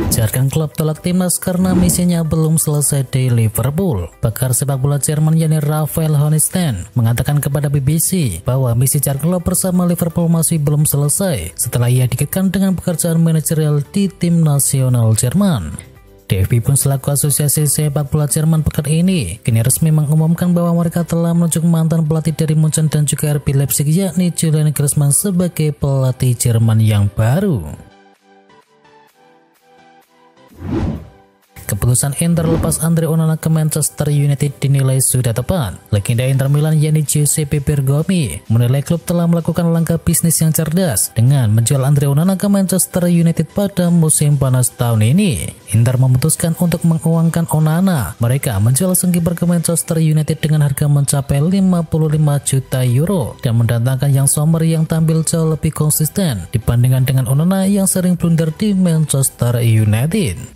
Jurgen Klopp tolak timnas karena misinya belum selesai di Liverpool. Pakar sepak bola Jerman yakni Raphael Honigstein mengatakan kepada BBC bahwa misi Jurgen Klopp bersama Liverpool masih belum selesai setelah ia dikaitkan dengan pekerjaan manajerial di tim nasional Jerman. DFB pun selaku asosiasi sepak bola Jerman pekan ini kini resmi mengumumkan bahwa mereka telah menunjuk mantan pelatih dari Munchen dan juga RB Leipzig yakni Julian Nagelsmann sebagai pelatih Jerman yang baru. Keputusan Inter lepas Andre Onana ke Manchester United dinilai sudah tepat. Legenda Inter Milan yakni Giuseppe Bergomi menilai klub telah melakukan langkah bisnis yang cerdas dengan menjual Andre Onana ke Manchester United pada musim panas tahun ini. Inter memutuskan untuk menguangkan Onana. Mereka menjual sang kiper ke Manchester United dengan harga mencapai 55 juta euro dan mendatangkan yang Sommer yang tampil jauh lebih konsisten dibandingkan dengan Onana yang sering blunder di Manchester United.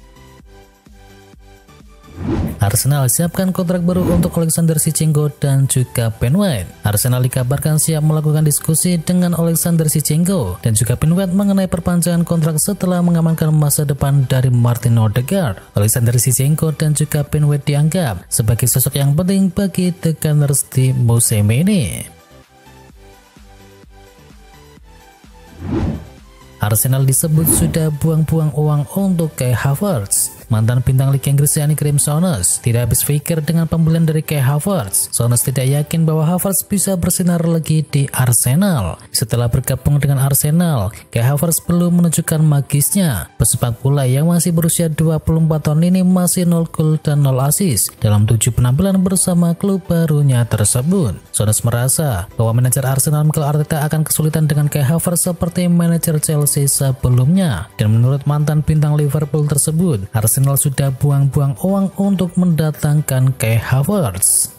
Arsenal siapkan kontrak baru untuk Alexander Zinchenko dan juga Ben White. Arsenal dikabarkan siap melakukan diskusi dengan Alexander Zinchenko dan juga Ben White mengenai perpanjangan kontrak setelah mengamankan masa depan dari Martin Odegaard. Alexander Zinchenko dan juga Ben White dianggap sebagai sosok yang penting bagi The Gunners di musim ini. Arsenal disebut sudah buang-buang uang untuk Kai Havertz. Mantan bintang Liga Inggris yakni Graham Souness tidak habis pikir dengan pembelian dari Kai Havertz. Souness tidak yakin bahwa Havertz bisa bersinar lagi di Arsenal. Setelah bergabung dengan Arsenal, Kai Havertz belum menunjukkan magisnya. Pesepak bola yang masih berusia 24 tahun ini masih 0 gol dan 0 assist dalam 7 penampilan bersama klub barunya tersebut. Souness merasa bahwa manajer Arsenal Mikel Arteta akan kesulitan dengan Kai Havertz seperti manajer Chelsea sebelumnya. Dan menurut mantan bintang Liverpool tersebut, Arsenal sudah buang-buang uang untuk mendatangkan Kai Havertz.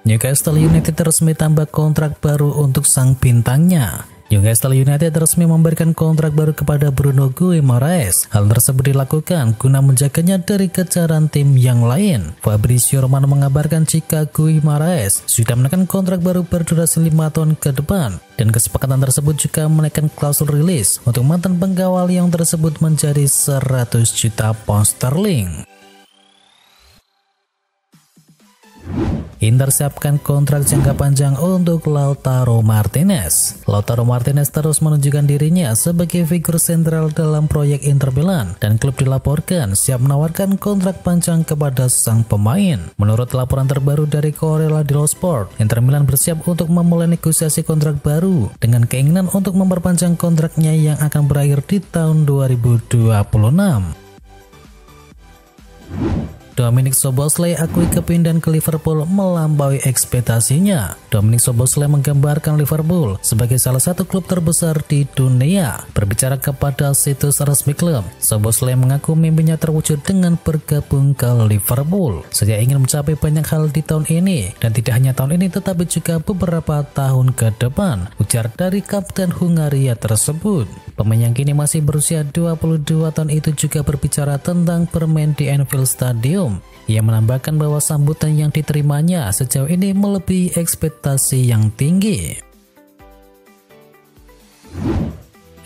Newcastle United resmi tambah kontrak baru untuk sang bintangnya. Newcastle United resmi memberikan kontrak baru kepada Bruno Guimaraes. Hal tersebut dilakukan guna menjaganya dari kejaran tim yang lain. Fabrizio Romano mengabarkan jika Guimaraes sudah menekan kontrak baru berdurasi 5 tahun ke depan. Dan kesepakatan tersebut juga menaikkan klausul rilis untuk mantan penggawal yang tersebut menjadi 100 juta pound sterling. Inter siapkan kontrak jangka panjang untuk Lautaro Martinez. Lautaro Martinez terus menunjukkan dirinya sebagai figur sentral dalam proyek Inter Milan dan klub dilaporkan siap menawarkan kontrak panjang kepada sang pemain. Menurut laporan terbaru dari Corriere dello Sport, Inter Milan bersiap untuk memulai negosiasi kontrak baru dengan keinginan untuk memperpanjang kontraknya yang akan berakhir di tahun 2026. Dominic Szoboszlai akui kepindahan ke Liverpool melampaui ekspektasinya. Dominic Szoboszlai menggambarkan Liverpool sebagai salah satu klub terbesar di dunia. Berbicara kepada situs resmi klub, Szoboszlai mengaku mimpinya terwujud dengan bergabung ke Liverpool. Saya ingin mencapai banyak hal di tahun ini, dan tidak hanya tahun ini tetapi juga beberapa tahun ke depan, ujar dari kapten Hungaria tersebut. Pemain yang kini masih berusia 22 tahun itu juga berbicara tentang bermain di Anfield Stadium. Ia menambahkan bahwa sambutan yang diterimanya sejauh ini melebihi ekspektasi yang tinggi.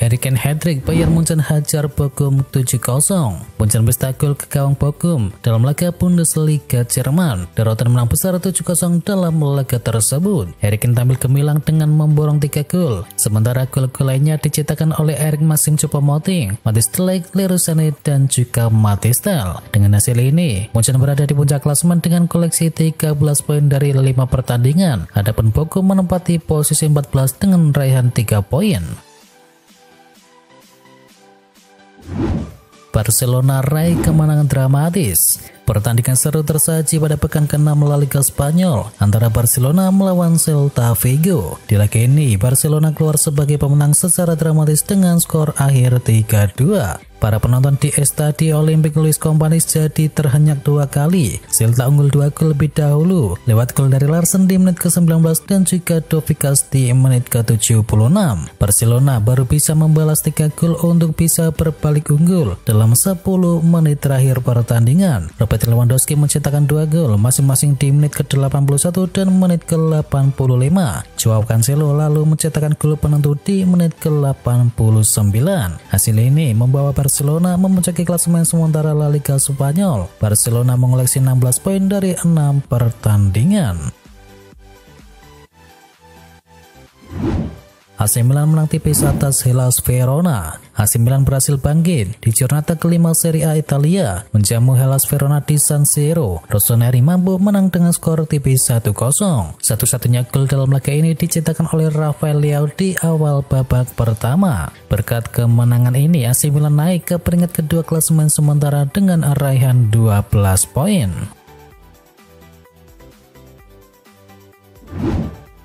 Harry Kane hat-trick, Bayern Munchen hajar Bochum 7-0. Munchen mencetak gol ke gawang Bochum dalam laga Bundesliga Jerman. Daratan menang besar 7-0 dalam laga tersebut. Harry Kane tampil gemilang dengan memborong 3 gol. Sementara gol-gol lainnya dicetakkan oleh Erik Maxim Choupo-Moting, Matthijs de Ligt, Leroy Sané, dan juga Mathys Tel. Dengan hasil ini, Munchen berada di puncak klasemen dengan koleksi 13 poin dari 5 pertandingan. Adapun Bochum menempati posisi 14 dengan raihan 3 poin. Barcelona raih kemenangan dramatis. Pertandingan seru tersaji pada pekan ke-6 La Liga Spanyol antara Barcelona melawan Celta Vigo. Di laga ini, Barcelona keluar sebagai pemenang secara dramatis dengan skor akhir 3-2. Para penonton di Estadio Olympic Luis Companys jadi terhenyak 2 kali. Celta unggul 2 gol lebih dahulu lewat gol dari Larsen di menit ke-19 dan juga Dovikas di menit ke-76. Barcelona baru bisa membalas 3 gol untuk bisa berbalik unggul dalam 10 menit terakhir pertandingan. Robert Lewandowski mencetakkan 2 gol masing-masing di menit ke-81 dan menit ke-85. Joao Cancelo lalu mencetakkan gol penentu di menit ke-89. Hasil ini membawa Barcelona memuncaki klasemen sementara La Liga Spanyol. Barcelona mengoleksi 16 poin dari 6 pertandingan. AC Milan menang tipis atas Hellas Verona. AC Milan berhasil bangkit di giornata kelima Serie A Italia, menjamu Hellas Verona di San Siro. Rossoneri mampu menang dengan skor tipis 1-0. Satu-satunya gol dalam laga ini dicetakkan oleh Rafael Leao di awal babak pertama. Berkat kemenangan ini, AC Milan naik ke peringkat kedua klasemen sementara dengan raihan 12 poin.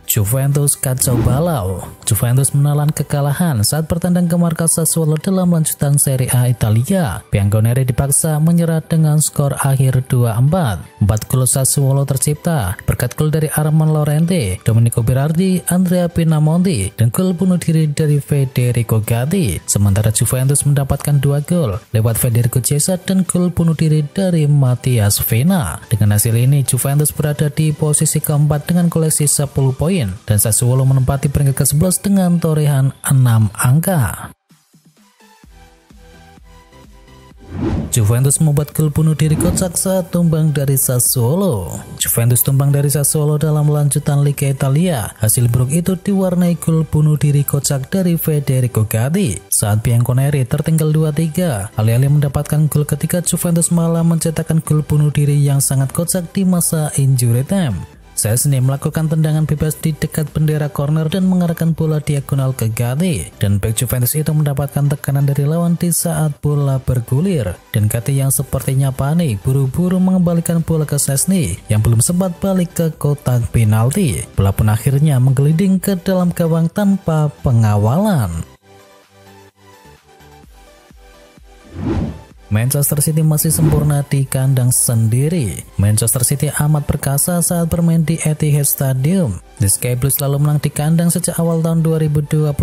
Juventus kacau balau. Juventus menelan kekalahan saat bertandang ke markas Sassuolo dalam lanjutan Serie A Italia. Bianconeri dipaksa menyerah dengan skor akhir 2-4. 4 gol Sassuolo tercipta berkat gol dari Armand Lorente, Domenico Berardi, Andrea Pinamonti, dan gol bunuh diri dari Federico Gatti. Sementara Juventus mendapatkan 2 gol lewat Federico Chiesa dan gol bunuh diri dari Matias Vena. Dengan hasil ini, Juventus berada di posisi keempat dengan koleksi 10 poin. Dan Sassuolo menempati peringkat ke-11 dengan torehan 6 angka. Juventus membuat gol bunuh diri kocak saat tumbang dari Sassuolo. Juventus tumbang dari Sassuolo dalam lanjutan Liga Italia. Hasil buruk itu diwarnai gol bunuh diri kocak dari Federico Gatti. Saat Bianconeri tertinggal 2-3, alih-alih mendapatkan gol ketika, Juventus malah mencetakkan gol bunuh diri yang sangat kocak di masa injury time. Szczesny melakukan tendangan bebas di dekat bendera corner dan mengarahkan bola diagonal ke Gatti, dan bek Juventus itu mendapatkan tekanan dari lawan di saat bola bergulir, dan Gatti yang sepertinya panik buru-buru mengembalikan bola ke Szczesny yang belum sempat balik ke kotak penalti. Bola pun akhirnya menggelinding ke dalam gawang tanpa pengawalan. Manchester City masih sempurna di kandang sendiri. Manchester City amat perkasa saat bermain di Etihad Stadium. The Sky Blues selalu menang di kandang sejak awal tahun 2023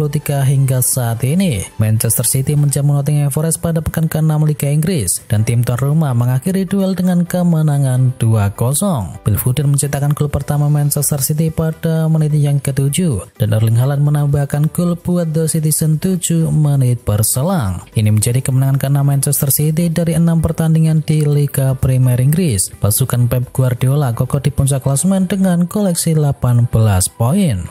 hingga saat ini. Manchester City menjamu Nottingham Forest pada pekan ke-6 Liga Inggris, dan tim tuan rumah mengakhiri duel dengan kemenangan 2-0. Phil Foden mencetakkan gol pertama Manchester City pada menit yang ke-7, dan Erling Haaland menambahkan gol buat The Citizen 7 menit berselang. Ini menjadi kemenangan ke-6 Manchester City dari 6 pertandingan di Liga Premier Inggris. Pasukan Pep Guardiola kokoh di puncak klasemen dengan koleksi 18 poin.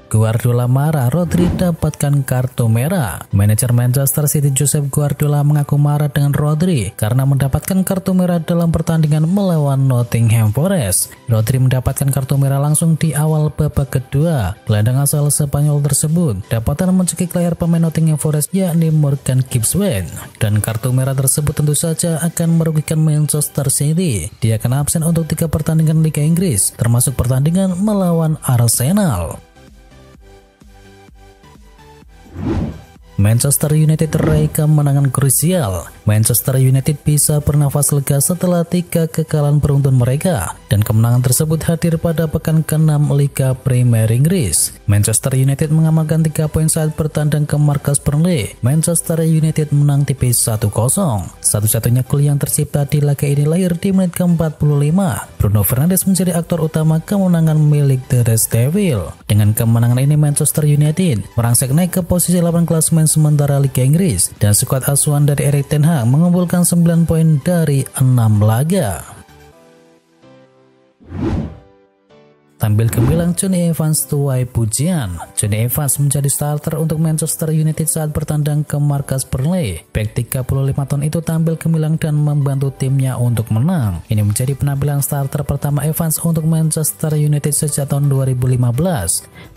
Guardiola marah Rodri dapatkan kartu merah. Manajer Manchester City Josep Guardiola mengaku marah dengan Rodri karena mendapatkan kartu merah dalam pertandingan melawan Nottingham Forest. Rodri mendapatkan kartu merah langsung di awal babak kedua. Gelandang asal Spanyol tersebut dapatan mencekik layar pemain Nottingham Forest yakni Morgan Gibbs-White, dan kartu merah tersebut tentu saja akan merugikan Manchester City. Dia akan absen untuk 3 pertandingan Liga Inggris, termasuk pertandingan melawan Arsenal. Manchester United meraih kemenangan krusial. Manchester United bisa bernafas lega setelah 3 kekalahan beruntun mereka, dan kemenangan tersebut hadir pada pekan ke-6 Liga Premier Inggris. Manchester United mengamankan 3 poin saat bertandang ke markas Burnley. Manchester United menang tipis 1-0. Satu-satunya gol yang tercipta di laga ini lahir di menit ke-45. Bruno Fernandes menjadi aktor utama kemenangan milik The Red Devils. Dengan kemenangan ini, Manchester United merangsek naik ke posisi 8 klasemen sementara Liga Inggris, dan skuad asuhan dari Erik ten Hag mengumpulkan 9 poin dari 6 laga. Tampil gemilang Jonny Evans tuai pujian. Jonny Evans menjadi starter untuk Manchester United saat bertandang ke markas Burnley. Bek 35 tahun itu tampil gemilang dan membantu timnya untuk menang. Ini menjadi penampilan starter pertama Evans untuk Manchester United sejak tahun 2015.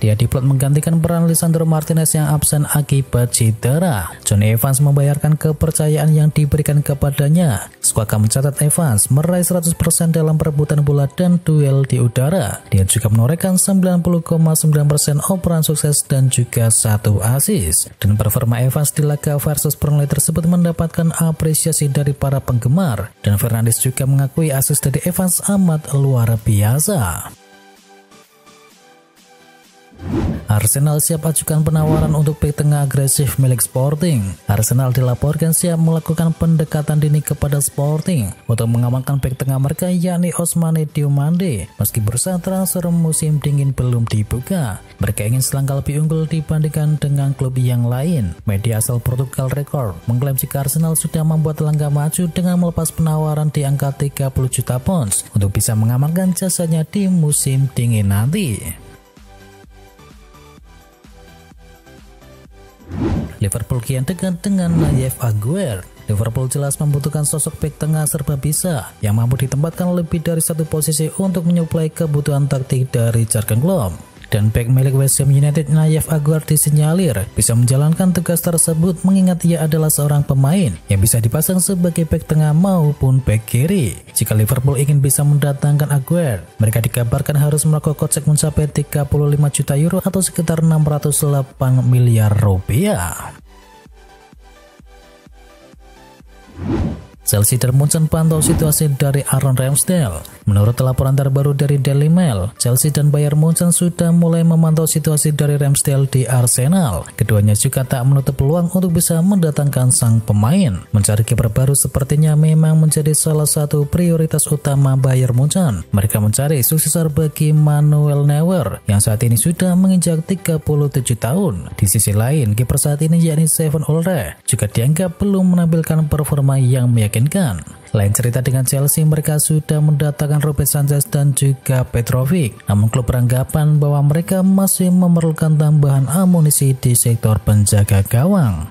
Dia diplot menggantikan peran Lisandro Martinez yang absen akibat cedera. Jonny Evans membayarkan kepercayaan yang diberikan kepadanya. Squawka mencatat Evans meraih 100% dalam perebutan bola dan duel di udara. Dia juga menorehkan 90,9% operan sukses dan juga 1 assist. Dan performa Evans di laga versus Burnley tersebut mendapatkan apresiasi dari para penggemar. Dan Fernandes juga mengakui assist dari Evans amat luar biasa. Arsenal siap ajukan penawaran untuk bek tengah agresif milik Sporting. Arsenal dilaporkan siap melakukan pendekatan dini kepada Sporting untuk mengamankan bek tengah mereka yakni Ousmane Diomande. Meski bursa transfer musim dingin belum dibuka, mereka ingin selangkah lebih unggul dibandingkan dengan klub yang lain. Media asal Portugal Record mengklaim jika Arsenal sudah membuat langkah maju dengan melepas penawaran di angka 30 juta pounds untuk bisa mengamankan jasanya di musim dingin nanti. Liverpool kian dekat dengan Nayef Aguerd. Liverpool jelas membutuhkan sosok bek tengah serba bisa yang mampu ditempatkan lebih dari satu posisi untuk menyuplai kebutuhan taktik dari Jurgen Klopp. Dan bek milik West Ham United Nayef Aguerd disinyalir bisa menjalankan tugas tersebut mengingat ia adalah seorang pemain yang bisa dipasang sebagai bek tengah maupun bek kiri. Jika Liverpool ingin bisa mendatangkan Aguerd, mereka dikabarkan harus merogoh kocek mencapai 35 juta euro atau sekitar 608 miliar rupiah. Chelsea dan Munchen pantau situasi dari Aaron Ramsdale. Menurut laporan terbaru dari Daily Mail, Chelsea dan Bayern Munchen sudah mulai memantau situasi dari Ramsdale di Arsenal. Keduanya juga tak menutup peluang untuk bisa mendatangkan sang pemain. Mencari kiper baru sepertinya memang menjadi salah satu prioritas utama Bayern Munchen. Mereka mencari suksesor bagi Manuel Neuer yang saat ini sudah menginjak 37 tahun. Di sisi lain, kiper saat ini yakni Steven Ulreich juga dianggap belum menampilkan performa yang meyakinkan. Lain cerita dengan Chelsea, mereka sudah mendatangkan Robert Sanchez dan juga Petrovic. Namun klub beranggapan bahwa mereka masih memerlukan tambahan amunisi di sektor penjaga gawang.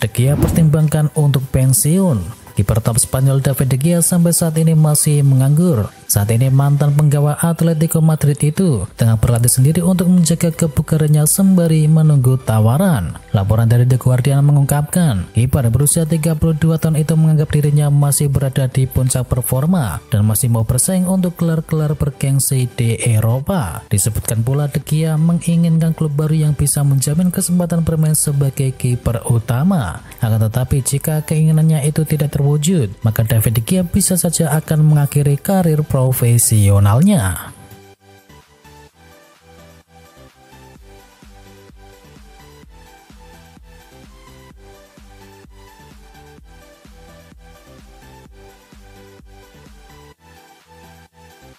De Gea pertimbangkan untuk pensiun. Kiper top Spanyol David De Gea sampai saat ini masih menganggur. Saat ini mantan penggawa Atletico Madrid itu tengah berlatih sendiri untuk menjaga kebugarannya sembari menunggu tawaran. Laporan dari The Guardian mengungkapkan, kiper berusia 32 tahun itu menganggap dirinya masih berada di puncak performa dan masih mau bersaing untuk gelar-gelar bergengsi di Eropa. Disebutkan pula De Gea menginginkan klub baru yang bisa menjamin kesempatan bermain sebagai kiper utama. Akan tetapi jika keinginannya itu tidak terwujud, maka David De Gea bisa saja akan mengakhiri karir profesionalnya.